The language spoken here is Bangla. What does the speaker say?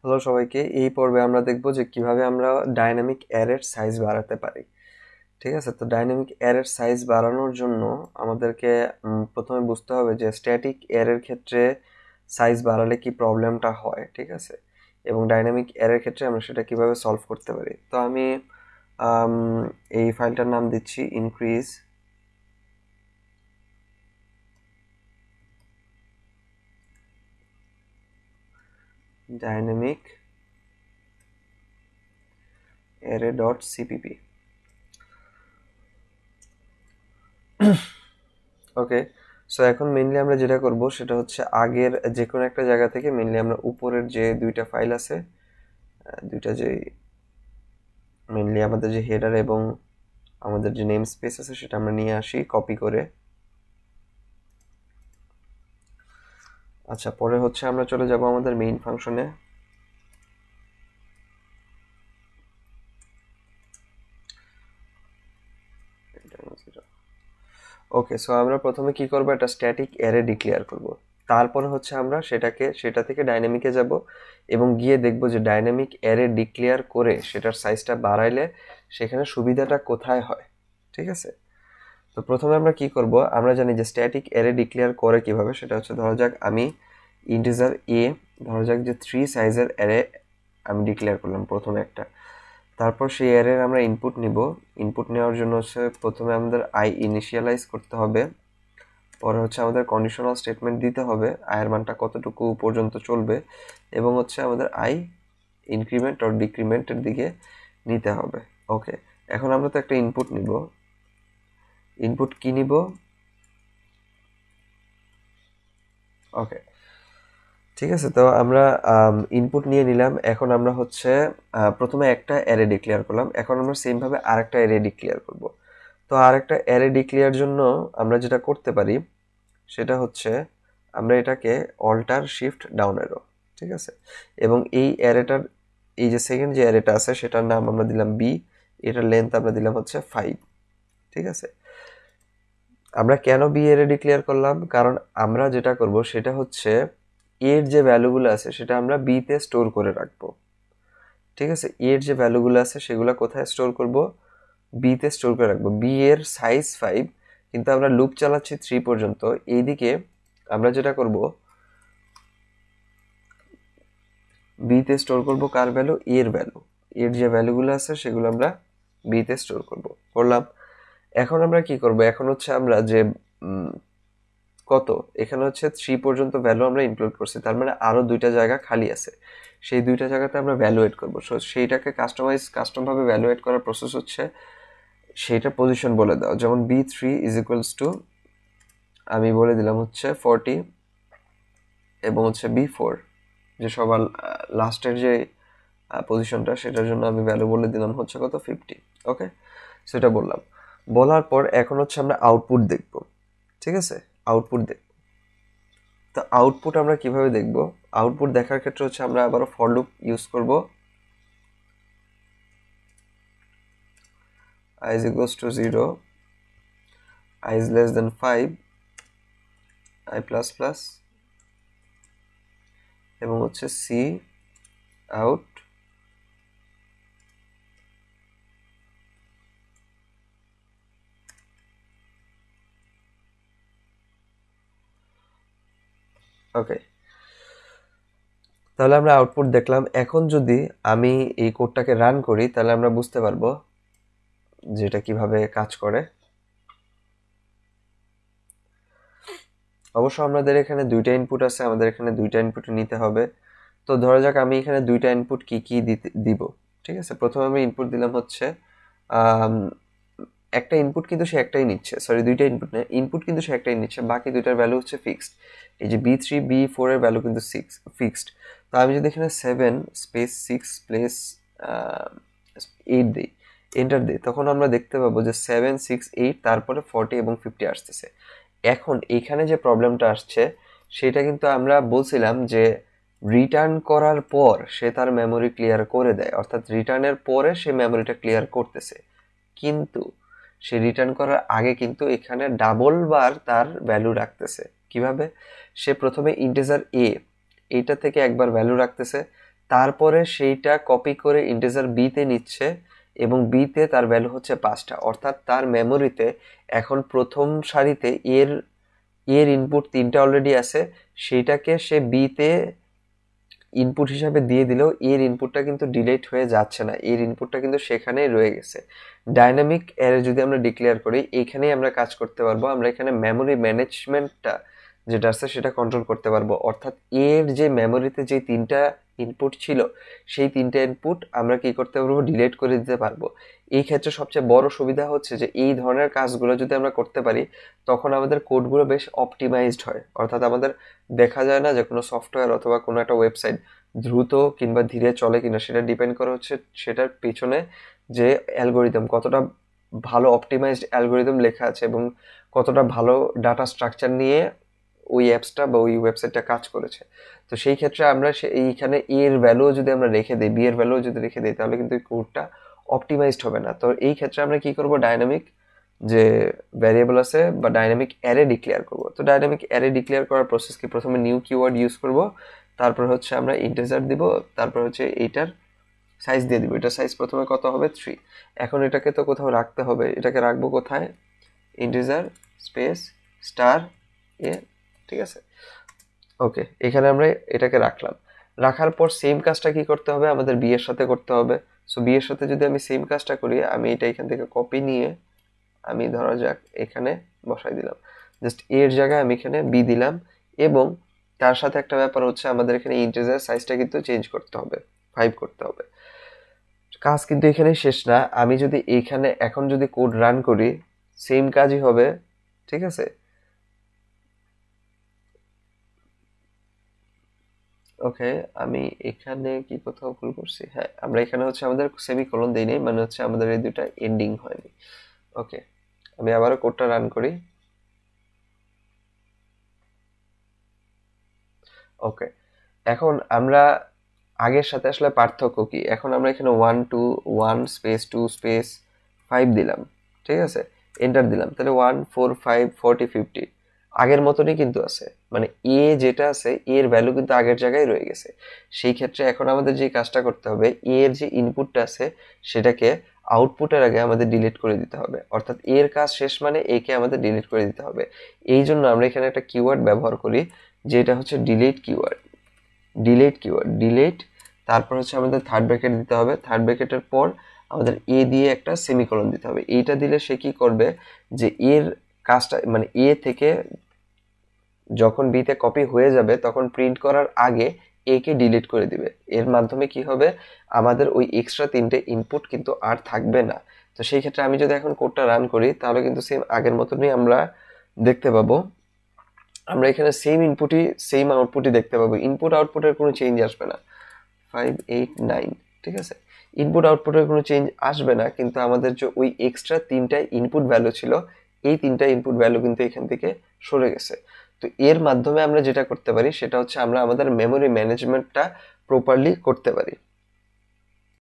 হ্যালো সবাইকে, এই পর্বে আমরা দেখব যে কিভাবে আমরা ডাইনামিক অ্যারের সাইজ বাড়াতে পারি। ঠিক আছে, তো ডাইনামিক অ্যারের সাইজ বাড়ানোর জন্য আমাদেরকে প্রথমে বুঝতে হবে যে স্ট্যাটিক অ্যারের ক্ষেত্রে সাইজ বাড়ালে কি প্রবলেমটা হয়। ঠিক আছে, এবং ডাইনামিক অ্যারের ক্ষেত্রে আমরা সেটা কিভাবে সলভ করতে পারি। তো আমি আম, এই ফাইলটার নাম দিচ্ছি increase dynamic array dot CPP. Okay, so এখন মেইনলি আমরা যেটা করব সেটা হচ্ছে আগের যে কোনো একটা জায়গা থেকে মেইনলি আমরা উপরের যে দুইটা ফাইল আছে, দুইটা যে মেইনলি আমাদের যে হেডার এবং আমাদের যে নেম স্পেস আছে সেটা আমরা নিয়ে আসি কপি করে। আচ্ছা, পরে হচ্ছে আমরা চলে যাব আমাদের মেইন ফাংশনে। ওকে, সো আমরা প্রথমে কি করব, একটা স্ট্যাটিক অ্যারে ডিক্লেয়ার করব। তারপরে হচ্ছে আমরা সেটা থেকে ডাইনামিকে যাব এবং গিয়ে দেখব যে ডাইনামিক অ্যারে ডিক্লেয়ার করে সেটার সাইজটা বাড়াইলে সেখানে সুবিধাটা কোথায় হয়। ঠিক আছে, তো প্রথমে আমরা কি করব, আমরা জানি যে স্ট্যাটিক অ্যারে ডিক্লেয়ার করে কিভাবে। সেটা হচ্ছে, ধরা যাক আমি ইন্টিজার এ, ধরা যাক যে 3 সাইজের অ্যারে আমি ডিক্লেয়ার করলাম প্রথমে একটা। তারপর সেই অ্যারের আমরা ইনপুট নিব। ইনপুট নেওয়ার জন্য হচ্ছে প্রথমে আমাদের আই ইনিশিয়ালাইজ করতে হবে, পরে হচ্ছে আমাদের কন্ডিশনাল স্টেটমেন্ট দিতে হবে আয়ের মানটা কতটুকু পর্যন্ত চলবে, এবং হচ্ছে আমাদের আই ইনক্রিমেন্ট অর ডিক্রিমেন্টের দিকে নিতে হবে। ওকে, এখন আমরা তো একটা ইনপুট নিব। ইনপুট কি নিব? ওকে, ঠিক আছে, তো আমরা ইনপুট নিয়ে নিলাম। এখন আমরা হচ্ছে প্রথমে একটা অ্যারে ডিক্লেয়ার করলাম, এখন আমরা সেম ভাবে আরেকটা অ্যারে ডিক্লেয়ার করব। তো আরেকটা অ্যারে ডিক্লেয়ার জন্য আমরা যেটা করতে পারি সেটা হচ্ছে আমরা এটাকে অল্টার শিফট ডাউন অ্যারো। ঠিক আছে, এবং এই অ্যারেটার এই যে সেকেন্ড যে অ্যারেটা আছে সেটার নাম আমরা দিলাম বি, এটার লেন্থ আমরা দিলাম হচ্ছে 5। ঠিক আছে, আমরা কেন বি অ্যারে ডিক্লেয়ার করলাম, কারণ আমরা যেটা করব সেটা হচ্ছে এর যে ভ্যালুগুলো আছে সেটা আমরা বি তে স্টোর করে রাখবো। ঠিক আছে, এর যে ভ্যালুগুলো আছে সেগুলো কোথায় স্টোর করব? বি তে স্টোর করে রাখবো। বি এর সাইজ 5, কিন্তু আমরা লুপ চালাচ্ছি 3 পর্যন্ত। এইদিকে আমরা যেটা করব, বি তে স্টোর করব কার ভ্যালু? এর ভ্যালু। এর যে ভ্যালুগুলো আছে সেগুলো আমরা বি তে স্টোর করলাম। এখন আমরা কি করব, এখন হচ্ছে আমরা যে কত, এখানে হচ্ছে 3 পর্যন্ত ভ্যালু আমরা ইনক্লুড করছি, তার মানে আরো দুইটা জায়গা খালি আছে। সেই দুইটা জায়গাতে আমরা ভ্যালুয়েট করব। সো সেইটাকে কাস্টম ভাবে ভ্যালুয়েট করার প্রসেস হচ্ছে সেইটা পজিশন বলে দাও। যেমন b3 ইজ ইকুয়ালস টু আমি বলে দিলাম হচ্ছে 40, এবং হচ্ছে b4 যে সবার লাস্টের যে পজিশনটা সেটার জন্য আমি ভ্যালু বলে দিলাম হচ্ছে কত, 50। ওকে, সেটা বললাম। বলার পর এখন হচ্ছে আমরা আউটপুট দেখব। ঠিক আছে, আউটপুট দেখব। তো আউটপুট আমরা কিভাবে দেখব? আউটপুট দেখার ক্ষেত্রে হচ্ছে আমরা আবারও ফর লুপ ইউজ করব। I is equals to 0, I is less than 5, I plus plus, এবং হচ্ছে সি আউট ওকে, তাহলে আমরা আউটপুট দেখলাম। এখন যদি আমি এই কোডটাকে রান করি তাহলে আমরা বুঝতে পারবো যে এটা কিভাবে কাজ করে। অবশ্য আমাদের এখানে দুইটা ইনপুট আছে, আমাদের এখানে দুইটা ইনপুট নিতে হবে। তো ধরা যাক আমি এখানে দুইটা ইনপুট কি কি দিব। ঠিক আছে, প্রথমে আমি ইনপুট দিলাম হচ্ছে একটা ইনপুট, কিন্তু সে একটাই নিচ্ছে, সরি দুইটা ইনপুট নেই, ইনপুট কিন্তু সে একটাই নিচ্ছে, বাকি দুইটার ভ্যালু হচ্ছে ফিক্সড। এই যে b3 b4 এর ভ্যালু কিন্তু ফিক্সড। তো আমি যদি এখানে 7 স্পেস 6 প্লেস 8 দিই, এন্টার দিই, তখন আমরা দেখতে পাবো যে 7 6 8 তারপরে 40 এবং 50 আসতেছে। এখন এখানে যে প্রবলেমটা আসছে সেটা কিন্তু আমরা বলছিলাম যে রিটার্ন করার পর সে তার মেমোরি ক্লিয়ার করে দেয়, অর্থাৎ রিটার্নের পরে সে মেমোরিটা ক্লিয়ার করতেছে, কিন্তু সে রিটার্ন করার আগে কিন্তু এখানে ডাবল বার তার ভ্যালু রাখতেছে। কিভাবে? সে প্রথমে ইন্টিজার এ এইটা থেকে একবার ভ্যালু রাখতেছে, তারপরে সেইটা কপি করে ইন্টিজার বিতে নিচ্ছে এবং বিতে তার ভ্যালু হচ্ছে 5টা, অর্থাৎ তার মেমোরিতে এখন প্রথম সারিতে এর এর ইনপুট 3টা অলরেডি আছে, সেইটাকে সে বিতে ইনপুট হিসাবে দিয়ে দিলেও এর ইনপুটটা কিন্তু ডিলিট হয়ে যাচ্ছে না, এর ইনপুটটা কিন্তু সেখানেই রয়ে গেছে। ডাইনামিক অ্যারে যদি আমরা ডিক্লেয়ার করি, এইখানেই আমরা কাজ করতে পারবো, আমরা এখানে মেমোরি ম্যানেজমেন্টটা যেটা আছে সেটা কন্ট্রোল করতে পারবো, অর্থাৎ এর যে মেমোরিতে যে 3টা ইনপুট ছিল সেই 3টা ইনপুট আমরা কি করতে পারবো, ডিলিট করে দিতে পারবো। এই ক্ষেত্রে সবচেয়ে বড় সুবিধা হচ্ছে যে এই ধরনের কাজগুলো যদি আমরা করতে পারি তখন আমাদের কোডগুলো বেশ অপটিমাইজড হয়, অর্থাৎ আমাদের দেখা যায় না যে কোনো সফটওয়্যার অথবা কোনো একটা ওয়েবসাইট দ্রুত কিংবা ধীরে চলে কিনা, সেটা ডিপেন্ড করে হচ্ছে সেটার পিছনে যে অ্যালগোরিদম, কতটা ভালো অপটিমাইজড অ্যালগোরিদম লেখা আছে এবং কতটা ভালো ডাটা স্ট্রাকচার নিয়ে ওই অ্যাপসটা বা ওই ওয়েবসাইটটা কাজ করেছে। তো সেই ক্ষেত্রে আমরা এইখানে এর ভ্যালু যদি আমরা রেখে দিই, বি এর ভ্যালু যদি রেখে দিই, তাহলে কিন্তু কোডটা অপটিমাইজড হবে না। তো এই ক্ষেত্রে আমরা কি করব, ডাইনামিক যে ভ্যারিয়েবল আছে বা ডাইনামিক অ্যারে ডিক্লেয়ার করব। তো ডাইনামিক অ্যারে ডিক্লেয়ার করার প্রসেস কি, প্রথমে নিউ কিওয়ার্ড ইউজ করব, তারপর হচ্ছে আমরা ইন্টিজার দিব, তারপর হচ্ছে এইটার সাইজ দিয়ে দিব। এটা সাইজ প্রথমে কত হবে, 3। এখন এটাকে তো কোথাও রাখতে হবে, এটাকে রাখবো কোথায়, ইন্টিজার স্পেস স্টার এ, ঠিক আছে। ওকে, এখানে আমরা এটাকে রাখলাম। রাখার পর সেম কাজটা কি করতে হবে, আমাদের বি এর সাথে করতে হবে। সো বি এর সাথে যদি আমি সেম কাজটা করি, আমি এটা এখান থেকে কপি নিয়ে আমি ধরা যাক এখানে বসাই দিলাম, জাস্ট এর জায়গায় আমি এখানে বি দিলাম, এবং তার সাথে একটা ব্যাপার হচ্ছে আমাদের এখানে ইন্টিজার সাইজটা কিন্তু চেঞ্জ করতে হবে, 5 করতে হবে। কাজ কিন্তু এখানে শেষ না, আমি যদি এখানে এখন যদি কোড রান করি সেম কাজই হবে, ঠিক আছে। ওকে, আমি এখানে কি কোথাও ভুল করছি, হ্যাঁ আমরা এখানে হচ্ছে আমাদের সেমিকোলন দেই নাই, মানে হচ্ছে আমাদের এই দুটা এন্ডিং হয়নি। ওকে, আমি আবারও কোডটা রান করি। ওকে, এখন আমরা আগের সাথে আসলে পার্থক্য কি, এখন আমরা এখানে 1 স্পেস 2 স্পেস 5 দিলাম, ঠিক আছে, এন্টার দিলাম, তাহলে 1 4 5 40 50 আগের মতনই কিন্তু আছে, মানে এ যেটা আছে এর ভ্যালু কিন্তু আগের জায়গায় রয়ে গেছে। সেই ক্ষেত্রে এখন আমাদের যে কাজটা করতে হবে, এর যে ইনপুটটা আছে সেটাকে আউটপুটের আগে আমাদের ডিলিট করে দিতে হবে, অর্থাৎ এর কাজ শেষ মানে একে আমাদের ডিলিট করে দিতে হবে। এই জন্য আমরা এখানে একটা কিওয়ার্ড ব্যবহার করি যেটা হচ্ছে ডিলিট কিওয়ার্ড। ডিলিট, তারপর হচ্ছে আমাদের থার্ড ব্র্যাকেট দিতে হবে, থার্ড ব্র্যাকেটের পর আমাদের এ দিয়ে একটা সেমিকোলন দিতে হবে। এইটা দিলে সে কি করবে, যে এর কাজটা মানে এ থেকে যখন বিতে কপি হয়ে যাবে তখন প্রিন্ট করার আগে এ কে ডিলিট করে দিবে। এর মাধ্যমে কি হবে, আমাদের ওই এক্সট্রা 3টে ইনপুট কিন্তু আর থাকবে না। তো সেই ক্ষেত্রে আমি যদি এখন কোডটা রান করি তাহলে কিন্তু সেম আগের মতনই আমরা দেখতে পাবো, আমরা এখানে সেম ইনপুটই সেম আউটপুটই দেখতে পাবো, ইনপুট আউটপুটের কোনো চেঞ্জ আসবে না। 5 8 9, ঠিক আছে, ইনপুট আউটপুটের কোনো চেঞ্জ আসবে না, কিন্তু আমাদের যে ওই এক্সট্রা 3টা ইনপুট ভ্যালু ছিল এই 3টা ইনপুট ভ্যালু কিন্তু এখান থেকে সরে গেছে। তো এর মাধ্যমে আমরা যেটা করতে পারি সেটা হচ্ছে আমরা আমাদের মেমোরি ম্যানেজমেন্টটা প্রপারলি করতে পারি।